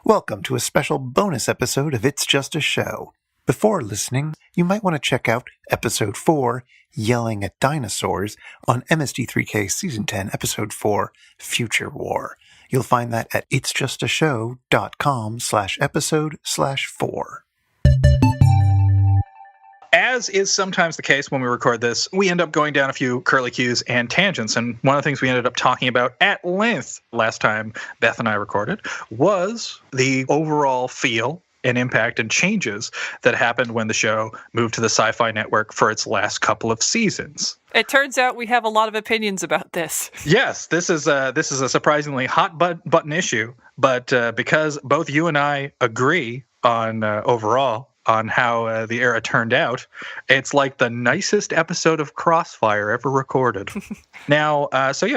Welcome to a special bonus episode of It's Just a Show. Before listening, you might want to check out Episode 4, Yelling at Dinosaurs, on MST3K's Season 10, Episode 4, Future War. You'll find that at itsjustashow.com/episode/4. As is sometimes the case when we record this, we end up going down a few curlicues and tangents. And one of the things we ended up talking about at length last time Beth and I recorded was the overall feel and impact and changes that happened when the show moved to the Sci-Fi Network for its last couple of seasons. It turns out we have a lot of opinions about this. Yes, this is a surprisingly hot button issue, but because both you and I agree on overall on how the era turned out, it's like the nicest episode of Crossfire ever recorded. Now,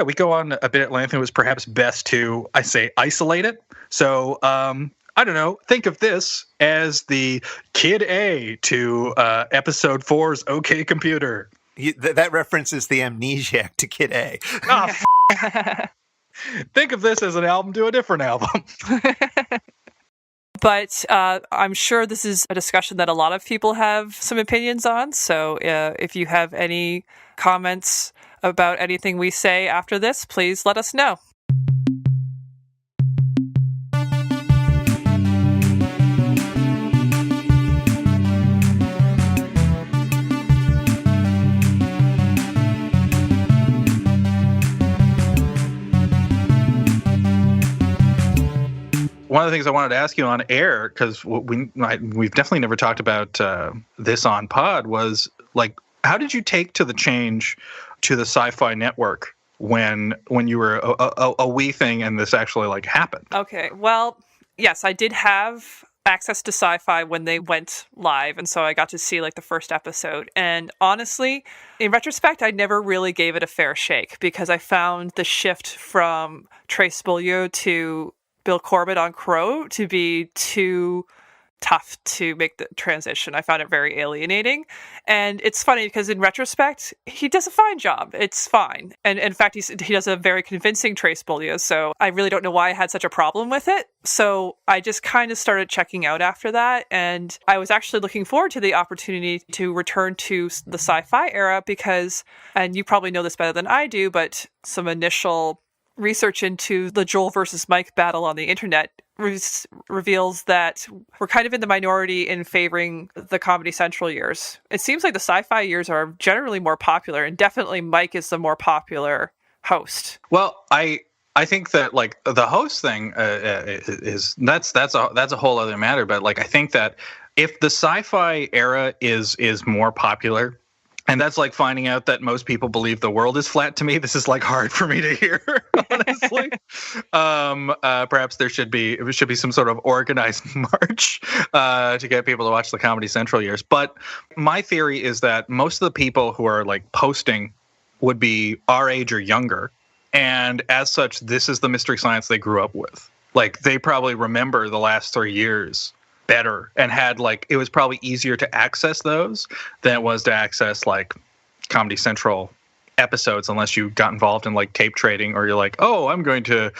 we go on a bit at length. It was perhaps best to, isolate it. So, I don't know, think of this as the Kid A to Episode 4's OK Computer. That references the Amnesiac to Kid A. Oh, think of this as an album to a different album. But I'm sure this is a discussion that a lot of people have some opinions on. So if you have any comments about anything we say after this, please let us know. One of the things I wanted to ask you on air, because we've definitely never talked about this on pod, was like, how did you take to the change to the Sci-Fi Network when you were a wee thing and this actually like happened? Okay, well, yes, I did have access to Sci-Fi when they went live, and so I got to see like the first episode. And honestly, in retrospect, I never really gave it a fair shake because I found the shift from Trace Spoilio to Bill Corbett on Crow to be too tough to make the transition. I found it very alienating. And it's funny because in retrospect, he does a fine job. It's fine. And in fact, he does a very convincing Trace Spoilio. So I really don't know why I had such a problem with it. So I just kind of started checking out after that. And I was actually looking forward to the opportunity to return to the Sci-Fi Era because, and you probably know this better than I do, but some initial research into the Joel versus Mike battle on the internet reveals that we're kind of in the minority in favoring the Comedy Central years. It seems like the Sci-Fi years are generally more popular, and definitely Mike is the more popular host. Well, I think that like the host thing is that's a whole other matter. But like I think that if the Sci-Fi Era is more popular. And that's like finding out that most people believe the world is flat to me. This is like hard for me to hear, honestly. Perhaps there should be some sort of organized march to get people to watch the Comedy Central years. But my theory is that most of the people who are like posting would be our age or younger. And as such, this is the Mystery Science they grew up with. Like they probably remember the last 3 years better and had like it was probably easier to access those than it was to access like Comedy Central episodes unless you got involved in like tape trading or you're like, oh, I'm going to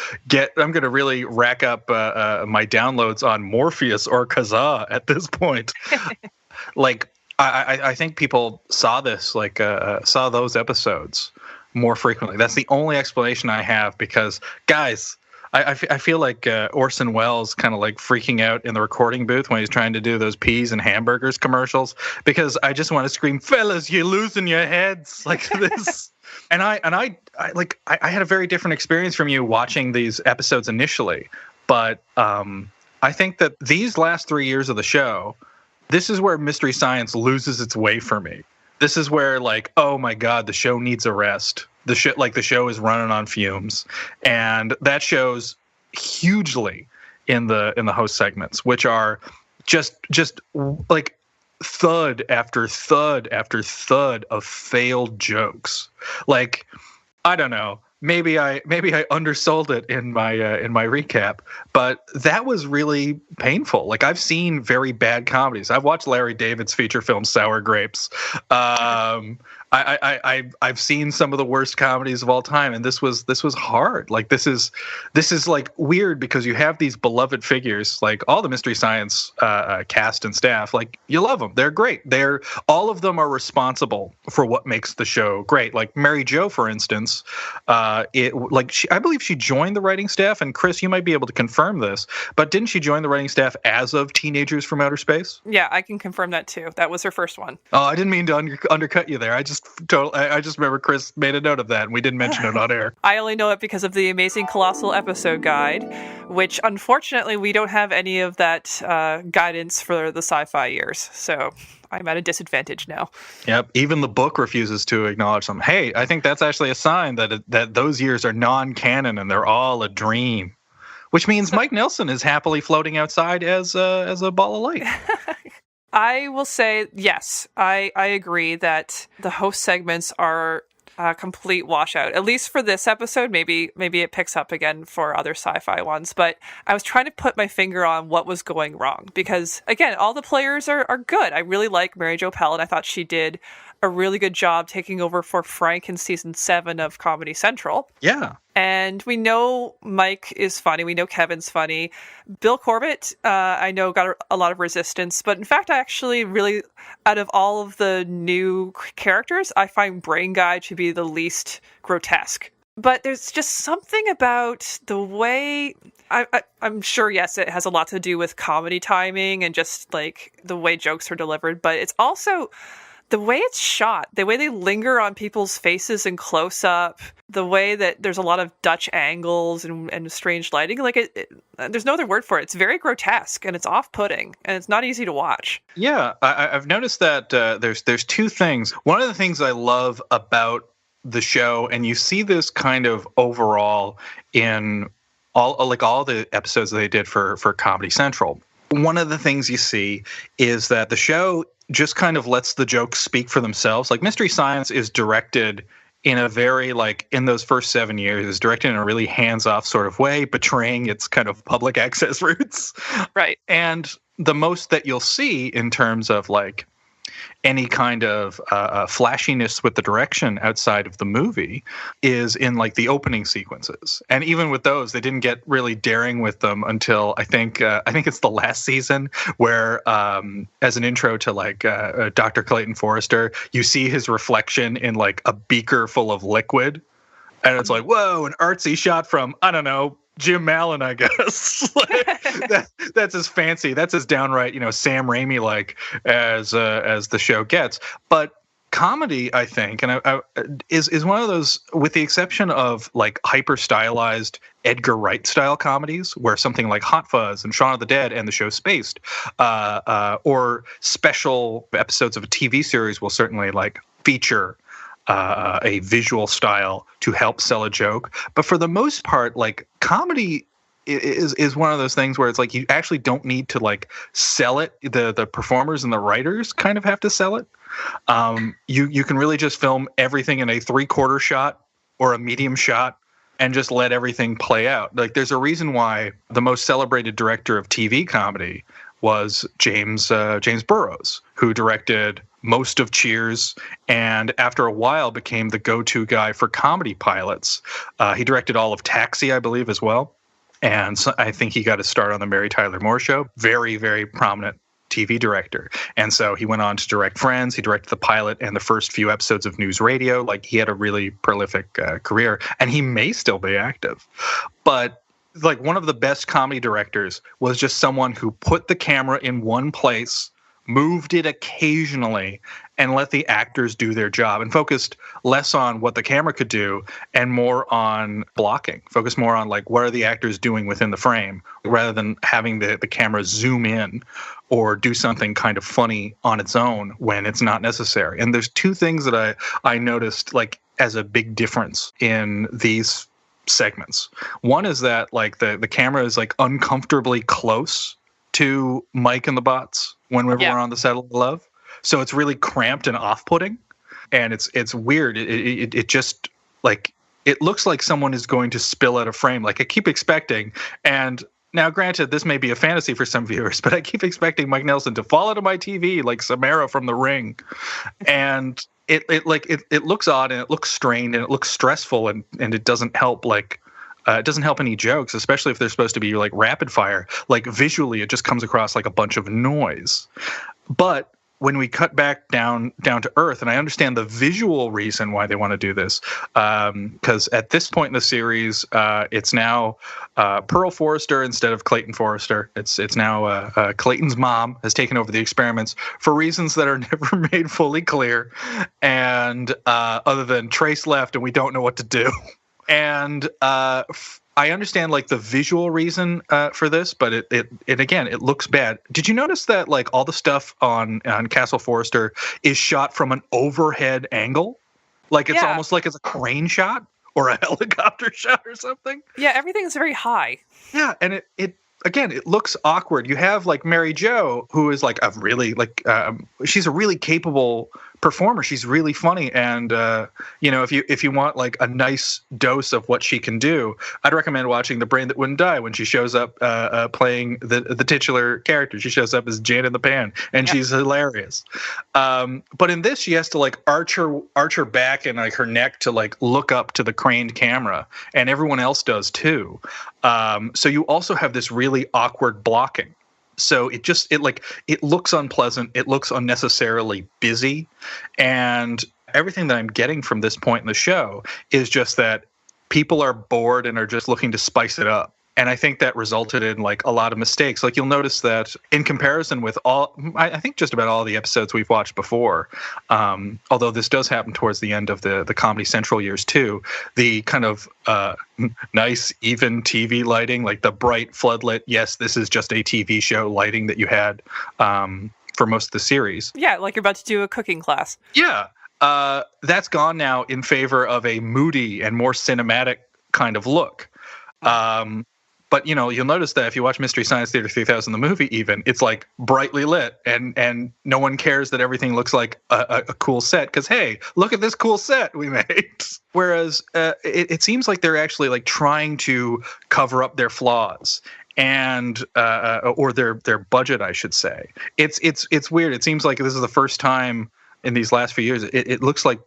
really rack up my downloads on Morpheus or Kazaa at this point. Like I think people saw this like saw those episodes more frequently. That's the only explanation I have because guys, I feel like Orson Welles kind of like freaking out in the recording booth when he's trying to do those peas and hamburgers commercials because I just want to scream, fellas, you're losing your heads like this. And I had a very different experience from you watching these episodes initially. But I think that these last 3 years of the show, this is where Mystery Science loses its way for me. This is where like, oh my God, the show needs a rest. The show is running on fumes, and that shows hugely in the host segments, which are just like thud after thud after thud of failed jokes. Like I don't know, maybe I undersold it in my recap, but that was really painful. Like I've seen very bad comedies. I've watched Larry David's feature film Sour Grapes. I've seen some of the worst comedies of all time, and this was hard. Like this is like weird because you have these beloved figures, like all the Mystery Science cast and staff. Like you love them, they're great. All of them are responsible for what makes the show great. Like Mary Jo, for instance, I believe she joined the writing staff, and Chris, you might be able to confirm this, but didn't she join the writing staff as of Teenagers from Outer Space? Yeah, I can confirm that too. That was her first one. Oh, I didn't mean to undercut you there. I just remember Chris made a note of that, and we didn't mention it on air. I only know it because of the Amazing Colossal episode guide, which unfortunately we don't have any of that guidance for the sci-fi years. So I'm at a disadvantage now. Yep. Even the book refuses to acknowledge them. Hey, I think that's actually a sign that those years are non-canon and they're all a dream. Which means Mike Nelson is happily floating outside as a ball of light. I will say, yes, I agree that the host segments are a complete washout, at least for this episode. Maybe it picks up again for other sci-fi ones, but I was trying to put my finger on what was going wrong because, again, all the players are good. I really like Mary Jo Pellet. I thought she did a really good job taking over for Frank in season 7 of Comedy Central. Yeah. And we know Mike is funny. We know Kevin's funny. Bill Corbett, I know, got a lot of resistance. But in fact, I actually really, out of all of the new characters, I find Brain Guy to be the least grotesque. But there's just something about the way... I'm sure, yes, it has a lot to do with comedy timing and just like the way jokes are delivered. But it's also... the way it's shot, the way they linger on people's faces in close-up, the way that there's a lot of Dutch angles and strange lighting, like there's no other word for it. It's very grotesque and it's off-putting and it's not easy to watch. Yeah, I've noticed that there's two things. One of the things I love about the show, and you see this kind of overall in all the episodes that they did for Comedy Central. One of the things you see is that the show just kind of lets the jokes speak for themselves. Like Mystery Science is directed in a very, like, in those first 7 years, is directed in a really hands-off sort of way, betraying its kind of public access roots. Right. And the most that you'll see in terms of, like, any kind of flashiness with the direction outside of the movie is in like the opening sequences. And even with those, they didn't get really daring with them until I think it's the last season where as an intro to like Dr. Clayton Forrester, you see his reflection in like a beaker full of liquid. And it's like, whoa, an artsy shot from, I don't know, Jim Mallon, I guess. That's as fancy. That's as downright, Sam Raimi like as the show gets. But comedy, I think, and is one of those, with the exception of like hyper stylized Edgar Wright style comedies, where something like Hot Fuzz and Shaun of the Dead and the show Spaced, or special episodes of a TV series will certainly like feature a visual style to help sell a joke. But for the most part, like comedy is one of those things where it's like you actually don't need to like sell it. The performers and the writers kind of have to sell it. You can really just film everything in a 3/4 shot or a medium shot and just let everything play out. Like there's a reason why the most celebrated director of TV comedy was James Burrows, who directed most of Cheers, and after a while became the go-to guy for comedy pilots. He directed all of Taxi, I believe, as well. And so I think he got his start on the Mary Tyler Moore Show. Very, very prominent TV director. And so he went on to direct Friends. He directed the pilot and the first few episodes of News Radio. Like he had a really prolific career, and he may still be active. But like one of the best comedy directors was just someone who put the camera in one place, moved it occasionally, and let the actors do their job, and focused less on what the camera could do and more on blocking. Focus more on like what are the actors doing within the frame, rather than having the camera zoom in or do something kind of funny on its own when it's not necessary. And there's two things that I noticed like as a big difference in these segments. One is that like the camera is like uncomfortably close to Mike and the bots whenever we're on the set of Love. So it's really cramped and off-putting, and it's weird. It just like it looks like someone is going to spill out of frame. Like I keep expecting, and now granted this may be a fantasy for some viewers, but I keep expecting Mike Nelson to fall out of my TV like Samara from The Ring, and it looks odd and it looks strained and it looks stressful and it doesn't help it doesn't help any jokes, especially if they're supposed to be like rapid fire. Like visually, it just comes across like a bunch of noise. But when we cut back down to earth, and I understand the visual reason why they want to do this, because at this point in the series, it's now Pearl Forrester instead of Clayton Forrester. It's now Clayton's mom has taken over the experiments for reasons that are never made fully clear, and other than Trace left and we don't know what to do. And I understand like the visual reason for this, but it again, it looks bad. Did you notice that like all the stuff on Castle Forrester is shot from an overhead angle? Like it's almost like it's a crane shot or a helicopter shot or something. Yeah, everything's very high. Yeah, and it again, it looks awkward. You have like Mary Jo, who is like a really she's a really capable performer. She's really funny, and if you want like a nice dose of what she can do, I'd recommend watching The Brain That Wouldn't Die when she shows up playing the titular character. She shows up as Jane in the Pan, and she's hilarious. But in this, she has to like arch her back and like her neck to like look up to the craned camera, and everyone else does too. So you also have this really awkward blocking. So it looks unpleasant. It looks unnecessarily busy. And everything that I'm getting from this point in the show is just that people are bored and are just looking to spice it up. And I think that resulted in like a lot of mistakes. Like you'll notice that in comparison with I think just about all the episodes we've watched before, although this does happen towards the end of the Comedy Central years too, the kind of nice, even TV lighting, like the bright floodlit, yes, this is just a TV show lighting that you had for most of the series. Yeah, like you're about to do a cooking class. Yeah. That's gone now in favor of a moody and more cinematic kind of look. But, you'll notice that if you watch Mystery Science Theater 3000, the movie even, it's like brightly lit and no one cares that everything looks like a cool set because, hey, look at this cool set we made. Whereas it seems like they're actually like trying to cover up their flaws and or their budget, I should say. It's weird. It seems like this is the first time in these last few years. It looks like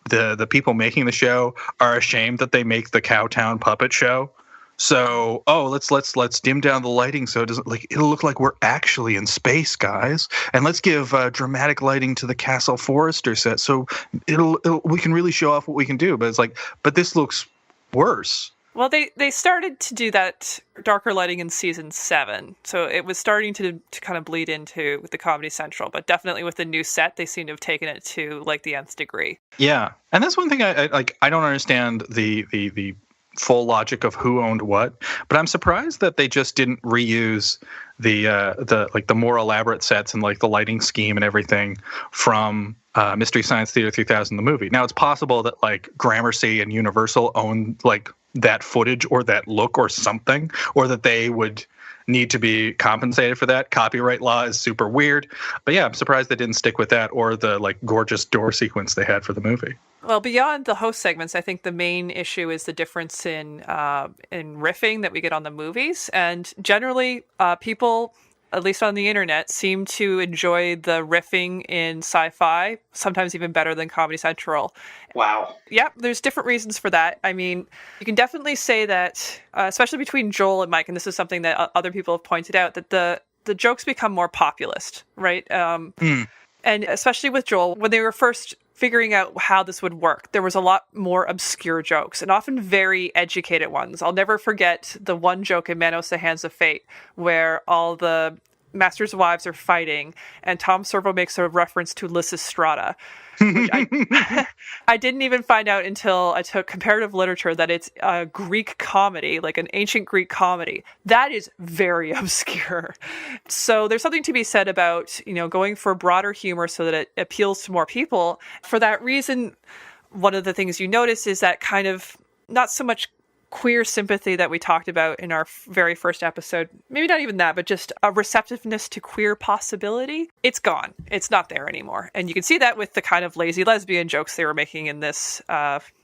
the people making the show are ashamed that they make the Cowtown puppet show. So, let's dim down the lighting so it doesn't it'll look like we're actually in space, guys. And let's give dramatic lighting to the Castle Forrester set so we can really show off what we can do. But it's like, but this looks worse. Well, they started to do that darker lighting in season 7, so it was starting to kind of bleed into the Comedy Central. But definitely with the new set, they seem to have taken it to like the nth degree. Yeah, and that's one thing I don't understand the full logic of who owned what, but I'm surprised that they just didn't reuse the more elaborate sets and like the lighting scheme and everything from Mystery Science Theater 3000, the movie. Now it's possible that like Gramercy and Universal own like that footage or that look or something, or that they would need to be compensated for that. Copyright law is super weird, but yeah, I'm surprised they didn't stick with that or the like gorgeous door sequence they had for the movie. Well, beyond the host segments, I think the main issue is the difference in riffing that we get on the movies. And generally, people, at least on the internet, seem to enjoy the riffing in Sci-Fi, sometimes even better than Comedy Central. Wow. Yeah, there's different reasons for that. I mean, you can definitely say that, especially between Joel and Mike, and this is something that other people have pointed out, that the jokes become more populist, right? And especially with Joel, when they were first figuring out how this would work, there was a lot more obscure jokes and often very educated ones. I'll never forget the one joke in Manos, the Hands of Fate, where all the Masters' wives are fighting and Tom Servo makes a reference to Lysistrata. Which I didn't even find out until I took comparative literature that it's a Greek comedy, like an ancient Greek comedy. That is very obscure. So there's something to be said about, going for broader humor so that it appeals to more people. For that reason, one of the things you notice is that kind of not so much queer sympathy that we talked about in our very first episode. Maybe not even that, but just a receptiveness to queer possibility. It's gone. It's not there anymore. And you can see that with the kind of lazy lesbian jokes they were making in this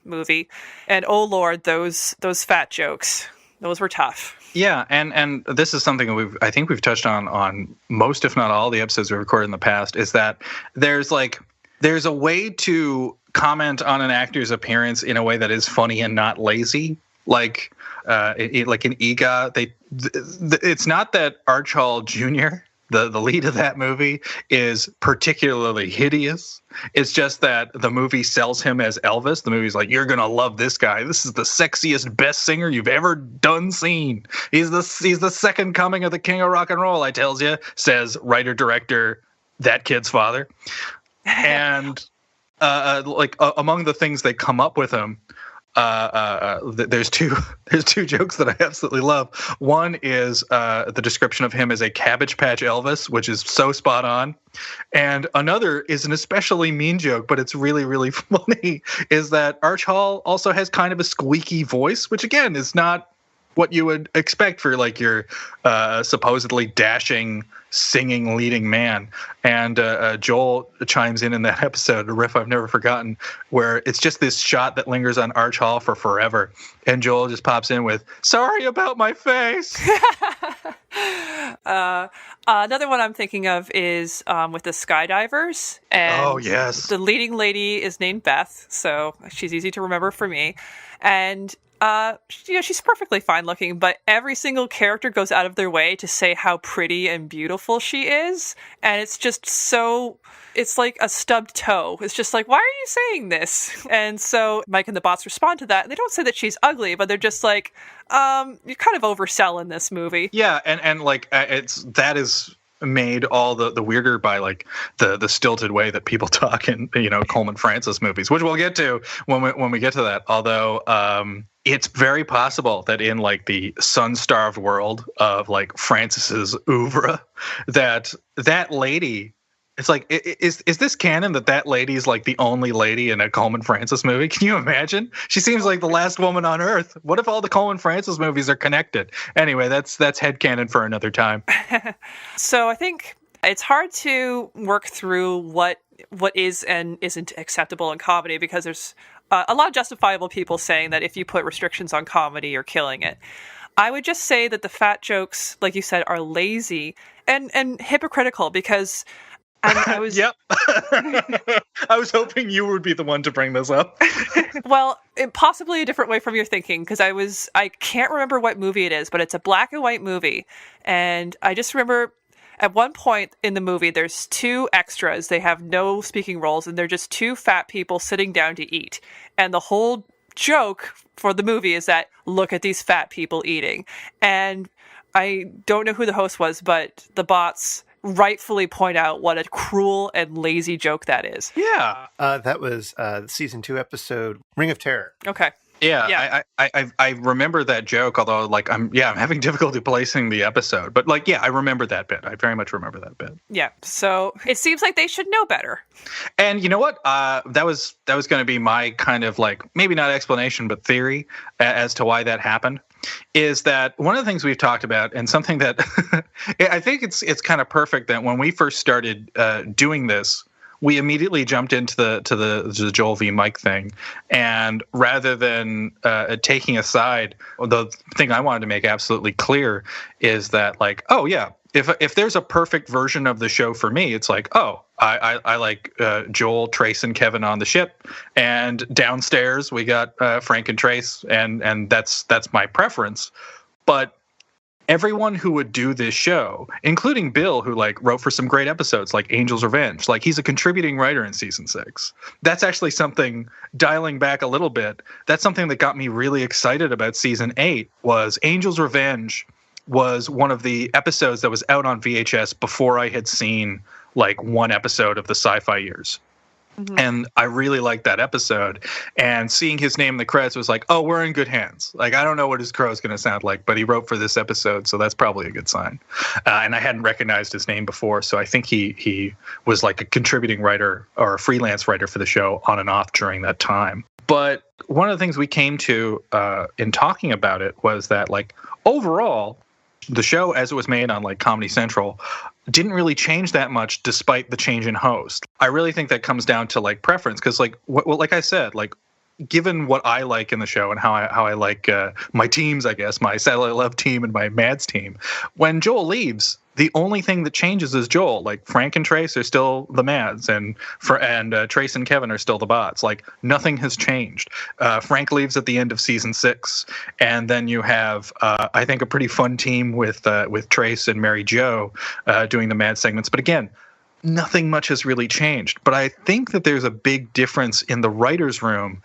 movie. And oh Lord, those fat jokes, those were tough. Yeah, and this is something I think we've touched on most, if not all, the episodes we've recorded in the past, is that there's like there's a way to comment on an actor's appearance in a way that is funny and not lazy. Like like in Ega, it's not that Archibald Jr., the lead of that movie, is particularly hideous. It's just that the movie sells him as Elvis. The movie's like, you're gonna love this guy. This is the sexiest, best singer you've ever seen. He's the second coming of the king of rock and roll, I tells you, says writer director that kid's father. And among the things they come up with him, there's two jokes that I absolutely love. One is the description of him as a Cabbage Patch Elvis, which is so spot on. And another is an especially mean joke, but it's really, really funny, is that Arch Hall also has kind of a squeaky voice, which again is not what you would expect for like your supposedly dashing, singing leading man. And Joel chimes in that episode, a riff I've never forgotten, where it's just this shot that lingers on Arch Hall for forever. And Joel just pops in with, sorry about my face. Another one I'm thinking of is with the skydivers. And oh, yes. The leading lady is named Beth, so she's easy to remember for me. And she's perfectly fine looking, but every single character goes out of their way to say how pretty and beautiful she is. And it's just it's like a stubbed toe. It's just like, why are you saying this? And so Mike and the bots respond to that. And they don't say that she's ugly, but they're just like, you're kind of overselling this movie. Yeah. And like, that is made all the weirder by like the stilted way that people talk in Coleman Francis movies, which we'll get to when we get to that. Although it's very possible that in like the sun-starved world of like Francis's oeuvre, that lady, it's like, is this canon that lady is like the only lady in a Coleman Francis movie? Can you imagine? She seems like the last woman on earth. What if all the Coleman Francis movies are connected? Anyway, that's headcanon for another time. So I think it's hard to work through what is and isn't acceptable in comedy, because there's a lot of justifiable people saying that if you put restrictions on comedy, you're killing it. I would just say that the fat jokes, like you said, are lazy and hypocritical, because I was yep. I was hoping you would be the one to bring this up. Well, possibly a different way from your thinking, because I can't remember what movie it is, but it's a black and white movie. And I just remember at one point in the movie, there's two extras. They have no speaking roles, and they're just two fat people sitting down to eat. And the whole joke for the movie is that, look at these fat people eating. And I don't know who the host was, but the bots rightfully point out what a cruel and lazy joke that is. Yeah. That was the season 2 episode, Ring of Terror. Okay. Yeah. I remember that joke, although like I'm having difficulty placing the episode. But like, yeah, I remember that bit. I very much remember that bit. Yeah. So it seems like they should know better. And you know what? That was going to be my kind of like, maybe not explanation, but theory as to why that happened. Is that one of the things we've talked about, and something that I think it's kind of perfect that when we first started doing this, we immediately jumped into the Joel v. Mike thing, and rather than taking a side, the thing I wanted to make absolutely clear is that like, oh yeah, if there's a perfect version of the show for me, it's like, oh, I like Joel, Trace, and Kevin on the ship, and downstairs we got Frank and Trace, and that's my preference. But everyone who would do this show, including Bill, who like wrote for some great episodes like Angel's Revenge, like he's a contributing writer in season 6. That's actually something, dialing back a little bit, that's something that got me really excited about season 8 was Angel's Revenge was one of the episodes that was out on VHS before I had seen like one episode of the Sci-Fi Years. Mm-hmm. And I really liked that episode, and seeing his name in the credits was like, oh, we're in good hands. Like, I don't know what his crow is going to sound like, but he wrote for this episode, so that's probably a good sign. And I hadn't recognized his name before, so I think he was like a contributing writer or a freelance writer for the show on and off during that time. But one of the things we came to in talking about it was that like overall, the show as it was made on like Comedy Central didn't really change that much despite the change in host. I really think that comes down to like preference, because like like I said, like given what I like in the show and how I like my teams, I guess, my Satellite Love team and my Mads team, when Joel leaves, the only thing that changes is Joel. Like Frank and Trace are still the Mads, and Trace and Kevin are still the bots. Like nothing has changed. Frank leaves at the end of season 6, and then you have I think a pretty fun team with Trace and Mary Jo doing the Mad segments. But again, nothing much has really changed. But I think that there's a big difference in the writers' room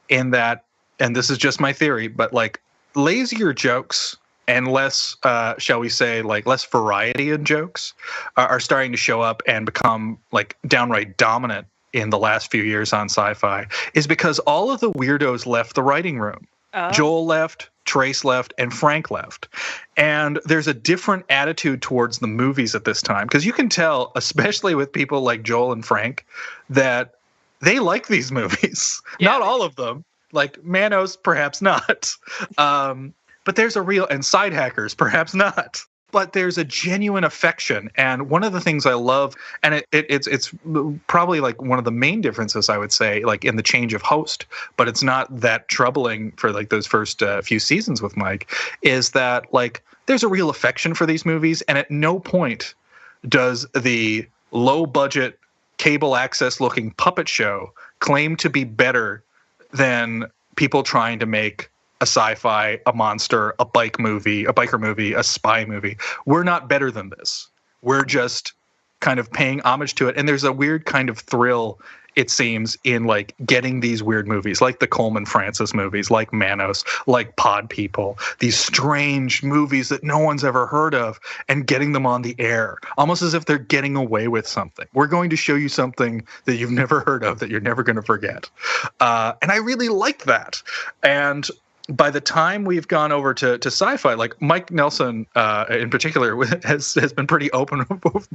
in that, and this is just my theory, but like lazier jokes and less, shall we say, like less variety in jokes are starting to show up and become like downright dominant in the last few years on Sci-Fi, is because all of the weirdos left the writing room. Oh. Joel left, Trace left, and Frank left. And there's a different attitude towards the movies at this time, because you can tell, especially with people like Joel and Frank, that they like these movies. Yeah. Not all of them. Like Manos, perhaps not. But there's a real, and Side Hackers, perhaps not. But there's a genuine affection. And one of the things I love, and it's probably like one of the main differences, I would say, like in the change of host, but it's not that troubling for like those first few seasons with Mike, is that like there's a real affection for these movies. And at no point does the low budget cable access looking puppet show claim to be better than people trying to make a sci-fi, a monster, a biker movie, a spy movie. We're not better than this. We're just kind of paying homage to it. And there's a weird kind of thrill, it seems, in like getting these weird movies, like the Coleman Francis movies, like Manos, like Pod People, these strange movies that no one's ever heard of, and getting them on the air, almost as if they're getting away with something. We're going to show you something that you've never heard of, that you're never going to forget. And I really like that. And by the time we've gone over to Sci-Fi, like Mike Nelson in particular has been pretty open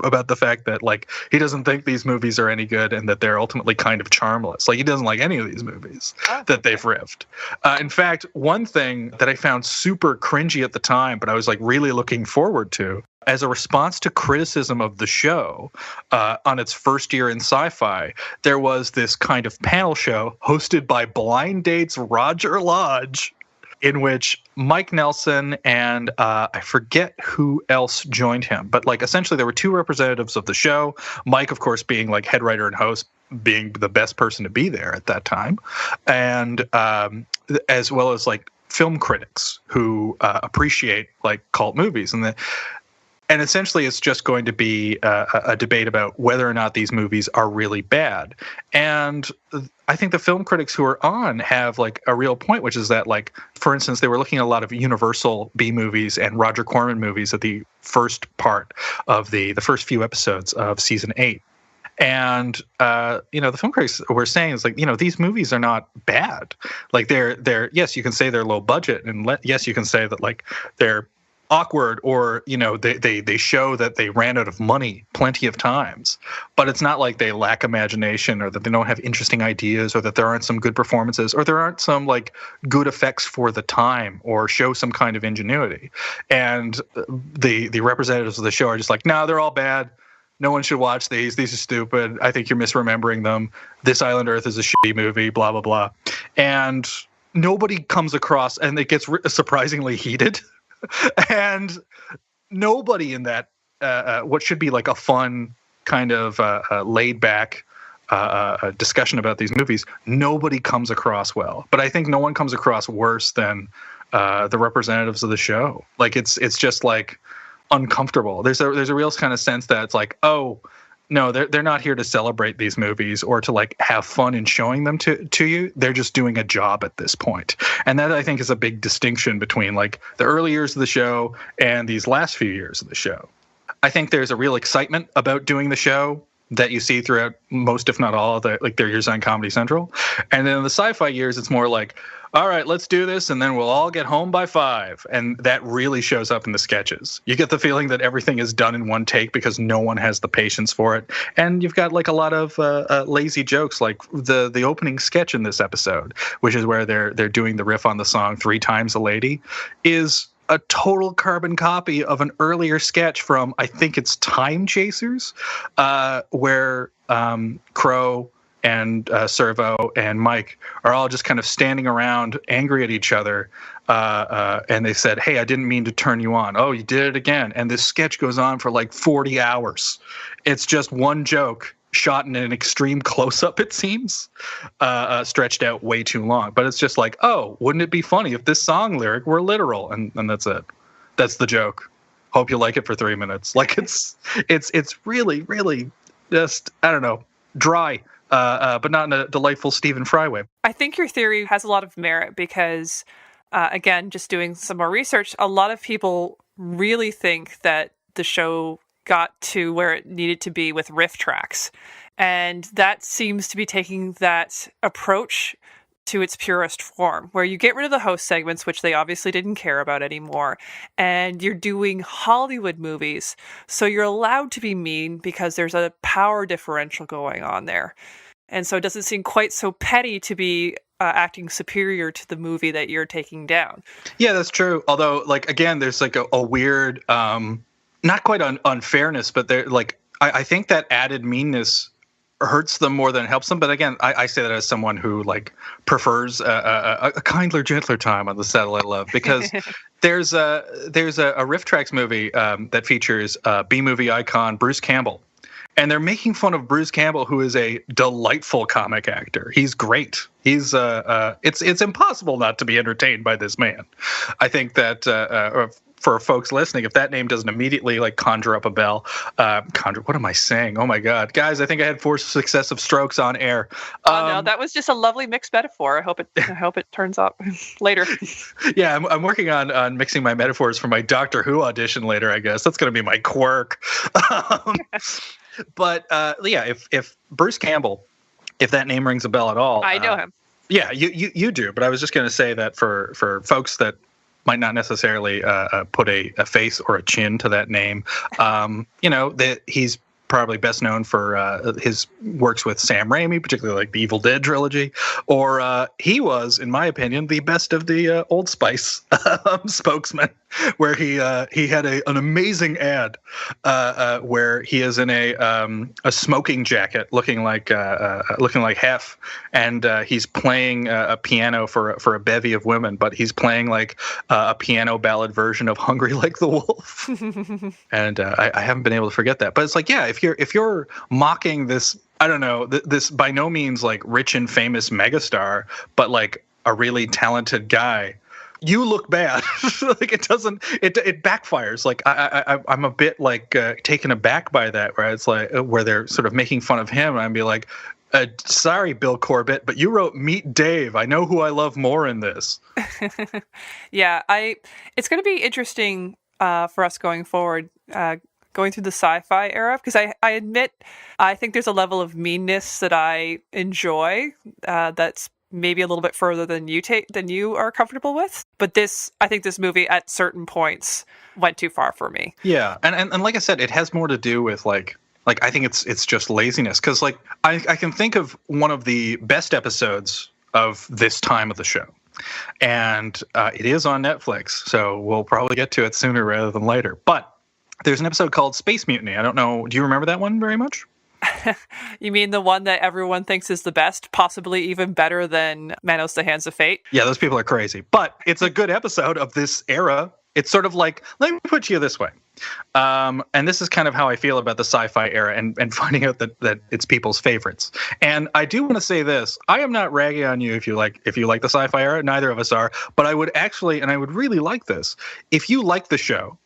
about the fact that like he doesn't think these movies are any good and that they're ultimately kind of charmless. Like he doesn't like any of these movies that they've riffed. In fact, one thing that I found super cringy at the time, but I was like really looking forward to, as a response to criticism of the show on its first year in Sci-Fi, there was this kind of panel show hosted by Blind Date's Roger Lodge, in which Mike Nelson and I forget who else joined him, but like essentially there were two representatives of the show. Mike, of course, being like head writer and host, being the best person to be there at that time, and as well as like film critics who appreciate like cult movies. And essentially, it's just going to be a debate about whether or not these movies are really bad. And I think the film critics who are on have like a real point, which is that, like, for instance, they were looking at a lot of Universal B movies and Roger Corman movies at the first part of the first few episodes of season 8. And the film critics were saying is like, these movies are not bad. Like they're yes, you can say they're low budget, and yes, you can say that like they're awkward, or they show that they ran out of money plenty of times, but it's not like they lack imagination or that they don't have interesting ideas or that there aren't some good performances or there aren't some like good effects for the time or show some kind of ingenuity. And the representatives of the show are just like, no, they're all bad. No one should watch these. These are stupid. I think you're misremembering them. This Island Earth is a shitty movie, blah, blah, blah. And nobody comes across, and it gets surprisingly heated. And nobody in that what should be like a fun kind of laid back discussion about these movies, nobody comes across well. But I think no one comes across worse than the representatives of the show. Like it's just like uncomfortable. There's a real kind of sense that it's like, oh no, they're not here to celebrate these movies or to like have fun in showing them to you. They're just doing a job at this point. And that, I think, is a big distinction between like the early years of the show and these last few years of the show. I think there's a real excitement about doing the show that you see throughout most, if not all, of their years on Comedy Central. And then in the Sci-Fi years, it's more like, all right, let's do this, and then we'll all get home by 5. And that really shows up in the sketches. You get the feeling that everything is done in one take because no one has the patience for it. And you've got like a lot of lazy jokes, like the opening sketch in this episode, which is where they're doing the riff on the song 3 Times a Lady, is a total carbon copy of an earlier sketch from, I think it's Time Chasers, where Crow and Servo and Mike are all just kind of standing around angry at each other. And they said, hey, I didn't mean to turn you on. Oh, you did it again. And this sketch goes on for like 40 hours. It's just one joke shot in an extreme close-up, it seems, stretched out way too long. But it's just like, oh, wouldn't it be funny if this song lyric were literal? And that's it. That's the joke. Hope you like it for 3 minutes. Like it's really, really just, I don't know, dry, but not in a delightful Stephen Fry way. I think your theory has a lot of merit because, again, just doing some more research, a lot of people really think that the show got to where it needed to be with riff tracks. And that seems to be taking that approach to its purest form, where you get rid of the host segments, which they obviously didn't care about anymore, and you're doing Hollywood movies. So you're allowed to be mean because there's a power differential going on there. And so it doesn't seem quite so petty to be acting superior to the movie that you're taking down. Yeah, that's true. Although, like, again, there's like a weird, not quite unfairness, but there, like, I think that added meanness hurts them more than it helps them. But again, I say that as someone who like prefers a kindler, gentler time on the satellite love, because there's a Riff Tracks movie that features B-movie icon Bruce Campbell. And they're making fun of Bruce Campbell, who is a delightful comic actor. He's great. He's it's impossible not to be entertained by this man. I think that for folks listening, if that name doesn't immediately like conjure up a bell, what am I saying? Oh my God, guys! I think I had 4 successive strokes on air. No, that was just a lovely mixed metaphor. I hope it turns up later. Yeah, I'm working on mixing my metaphors for my Doctor Who audition later. I guess that's going to be my quirk. But yeah, if Bruce Campbell, if that name rings a bell at all, I know him. Yeah, you do. But I was just going to say that for folks that might not necessarily put a face or a chin to that name, that he's probably best known for his works with Sam Raimi, particularly like the Evil Dead trilogy, or he was, in my opinion, the best of the Old Spice spokesman, where he had an amazing ad where he is in a smoking jacket, looking like Hef, and he's playing a piano for a bevy of women, but he's playing like a piano ballad version of "Hungry Like the Wolf," and I haven't been able to forget that. But it's like, yeah, if you're mocking this, I don't know, this by no means like rich and famous megastar, but like a really talented guy, you look bad. Like it backfires. Like I'm a bit like taken aback by that, where it's like where they're sort of making fun of him, and I'd be like, sorry, Bill Corbett, but you wrote Meet Dave. I know who I love more in this. Yeah, it's going to be interesting for us going forward, going through the Sci-Fi era, because I admit I think there's a level of meanness that I enjoy that's maybe a little bit further than you are comfortable with. But I think this movie at certain points went too far for me. Yeah, and like I said, it has more to do with like I think it's just laziness, because like I can think of one of the best episodes of this time of the show, and it is on Netflix, so we'll probably get to it sooner rather than later. But there's an episode called Space Mutiny. I don't know. Do you remember that one very much? You mean the one that everyone thinks is the best, possibly even better than Manos: The Hands of Fate? Yeah, those people are crazy. But it's a good episode of this era. It's sort of like, let me put you this way. And this is kind of how I feel about the Sci-Fi era and finding out that it's people's favorites. And I do want to say this. I am not ragging on you if you like the Sci-Fi era. Neither of us are. But I would actually, and I would really like this, if you like the show,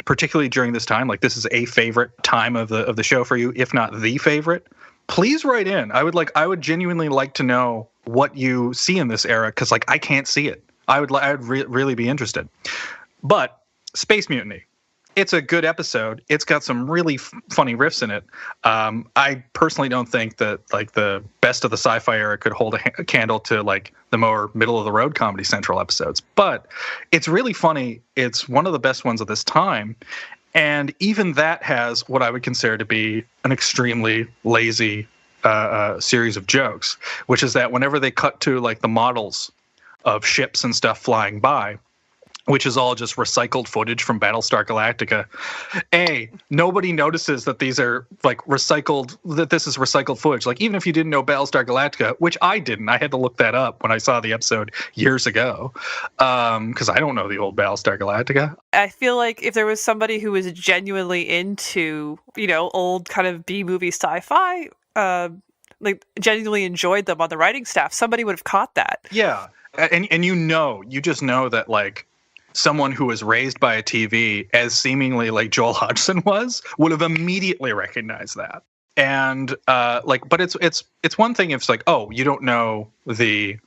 particularly during this time, like this is a favorite time of the show for you, if not the favorite, please write in. I would genuinely like to know what you see in this era, because like I can't see it. I would really be interested. But Space Mutiny, it's a good episode. It's got some really funny riffs in it. I personally don't think that like the best of the Sci-Fi era could hold a candle to like the more middle of the road Comedy Central episodes, but it's really funny. It's one of the best ones of this time. And even that has what I would consider to be an extremely lazy series of jokes, which is that whenever they cut to like the models of ships and stuff flying by, which is all just recycled footage from Battlestar Galactica. Nobody notices that these are like recycled, that this is recycled footage. Like, even if you didn't know Battlestar Galactica, which I didn't, I had to look that up when I saw the episode years ago, because I don't know the old Battlestar Galactica. I feel like if there was somebody who was genuinely into, old kind of B-movie sci-fi, like genuinely enjoyed them on the writing staff, somebody would have caught that. Yeah. And you just know that, like, someone who was raised by a TV, as seemingly like Joel Hodgson was, would have immediately recognized that. And but it's one thing if it's like, oh, you don't know the,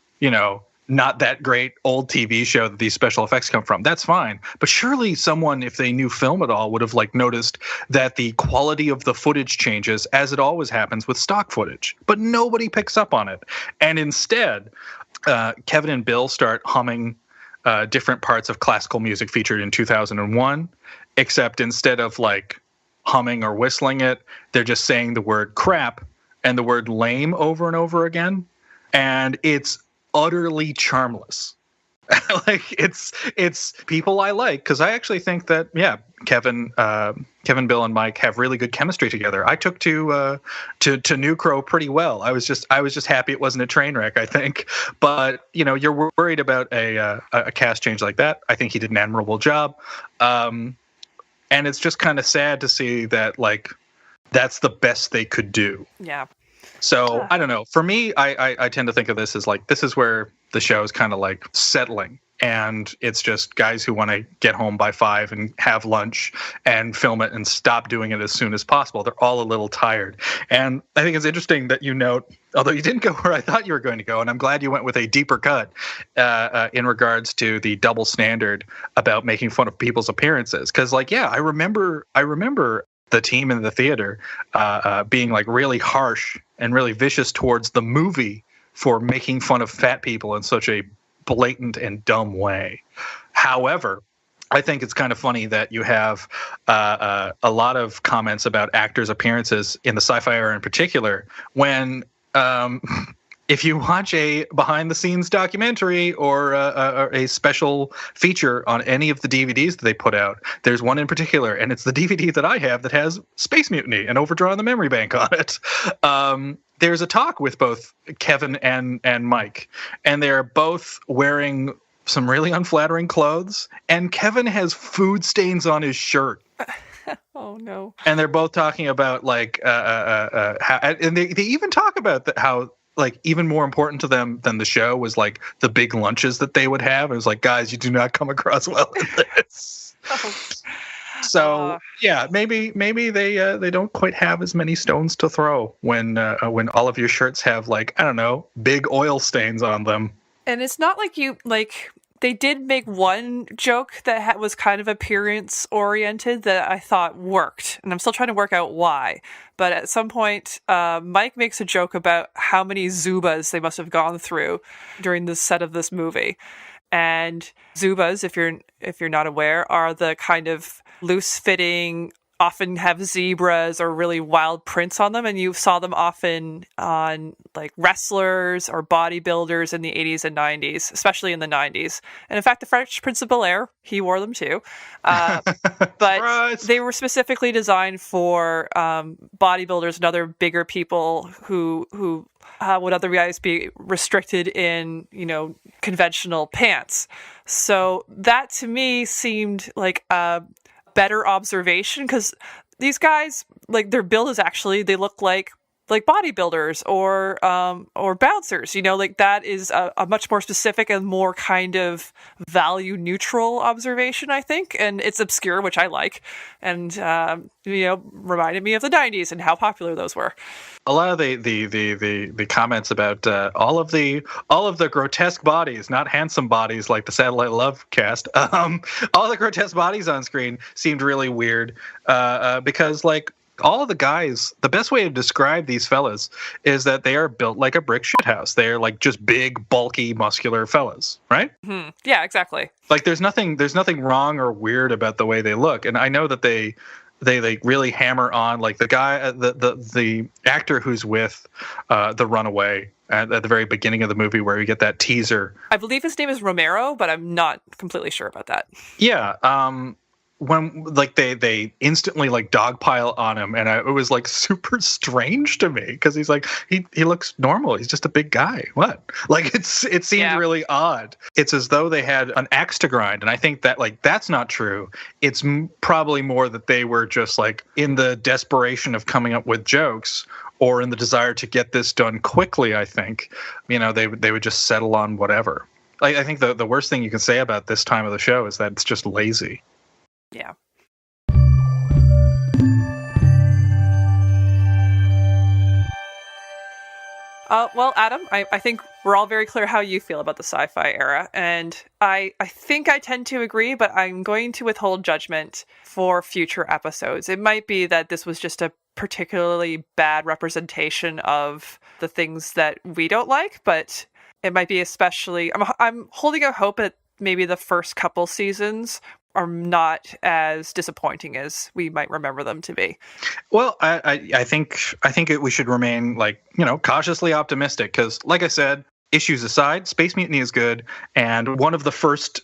not that great old TV show that these special effects come from. That's fine. But surely someone, if they knew film at all, would have like noticed that the quality of the footage changes, as it always happens with stock footage. But nobody picks up on it. And instead, Kevin and Bill start humming different parts of classical music featured in 2001, except instead of like humming or whistling it, they're just saying the word crap and the word lame over and over again. And it's utterly charmless. Like, it's people I like, because I actually think that, yeah, Kevin, Bill, and Mike have really good chemistry together. I took to New Crow pretty well. I was just happy it wasn't a train wreck, I think. But you're worried about a cast change like that. I think he did an admirable job, and it's just kind of sad to see that, like, that's the best they could do. Yeah. So I don't know. For me, I tend to think of this as like, this is where the show is kind of like settling, and it's just guys who want to get home by 5 and have lunch and film it and stop doing it as soon as possible. They're all a little tired. And I think it's interesting that you note, although you didn't go where I thought you were going to go, and I'm glad you went with a deeper cut in regards to the double standard about making fun of people's appearances. Because, like, yeah, I remember the team in the theater being like really harsh and really vicious towards the movie for making fun of fat people in such a blatant and dumb way. However, I think it's kind of funny that you have a lot of comments about actors' appearances in the Sci-Fi Era in particular, when if you watch a behind-the-scenes documentary or a special feature on any of the DVDs that they put out, there's one in particular, and it's the DVD that I have that has Space Mutiny and Overdrawn the Memory Bank on it. There's a talk with both Kevin and Mike, and they're both wearing some really unflattering clothes, and Kevin has food stains on his shirt. Oh no! And they're both talking about like how, and they even talk about how, like, even more important to them than the show was like the big lunches that they would have. It was like, guys, you do not come across well in this. So yeah, maybe they don't quite have as many stones to throw when all of your shirts have, like, I don't know, big oil stains on them. And it's not like they did make one joke that was kind of appearance oriented that I thought worked, and I'm still trying to work out why. But at some point, Mike makes a joke about how many Zubas they must have gone through during the set of this movie. And Zubas, if you're not aware, are the kind of loose-fitting, often have zebras or really wild prints on them, and you saw them often on like wrestlers or bodybuilders in the 80s and 90s, especially in the 90s. And in fact, the Fresh Prince of Bel-Air, he wore them too. But they were specifically designed for bodybuilders and other bigger people who would otherwise be restricted in, conventional pants. So that to me seemed like a better observation, because these guys, like, their build is actually, they look like bodybuilders or bouncers, like that is a much more specific and more kind of value neutral observation, I think. And it's obscure, which I like, and reminded me of the 90s and how popular those were. A lot of the comments about all of the grotesque bodies, not handsome bodies like the Satellite Love cast, all the grotesque bodies on screen seemed really weird, because, like, all of the guys, the best way to describe these fellas is that they are built like a brick shithouse. They are like just big, bulky, muscular fellas, right? Mm-hmm. Yeah, exactly. Like, there's nothing wrong or weird about the way they look. And I know that they really hammer on, like, the guy, the actor who's with the runaway at the very beginning of the movie where we get that teaser. I believe his name is Romero, but I'm not completely sure about that. Yeah. When like they instantly like dogpile on him, and it was like super strange to me because he's like he looks normal. He's just a big guy. What? Like it seemed really odd. It's as though they had an axe to grind, and I think that like that's not true. It's probably more that they were just like in the desperation of coming up with jokes, or in the desire to get this done quickly. I think they would just settle on whatever. I think the worst thing you can say about this time of the show is that it's just lazy. Yeah. Well, Adam, I think we're all very clear how you feel about the Sci-Fi Era, and I think I tend to agree, but I'm going to withhold judgment for future episodes. It might be that this was just a particularly bad representation of the things that we don't like, but it might be especially... I'm holding out hope that maybe the first couple seasons are not as disappointing as we might remember them to be. Well, I think we should remain cautiously optimistic because, like I said, issues aside, Space Mutiny is good, and one of the first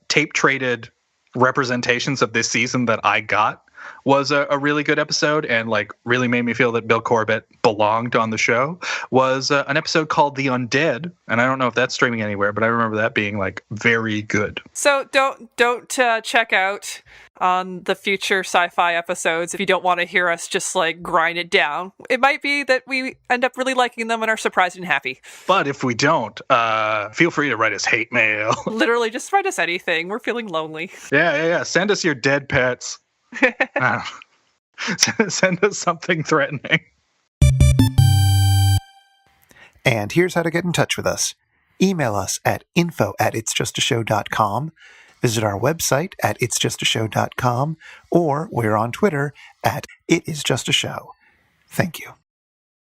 tape traded representations of this season that I got was a really good episode, and like really made me feel that Bill Corbett belonged on the show. Was an episode called The Undead, and I don't know if that's streaming anywhere, but I remember that being like very good. So don't check out on the future sci-fi episodes if you don't want to hear us just like grind it down. It might be that we end up really liking them and are surprised and happy. But if we don't, feel free to write us hate mail. Literally, just write us anything. We're feeling lonely. Yeah. Send us your dead pets. Send us something threatening. And here's how to get in touch with us. Email us at info@itsjustashow.com, visit our website at itsjustashow.com, or we're on Twitter at itisjustashow. Thank you.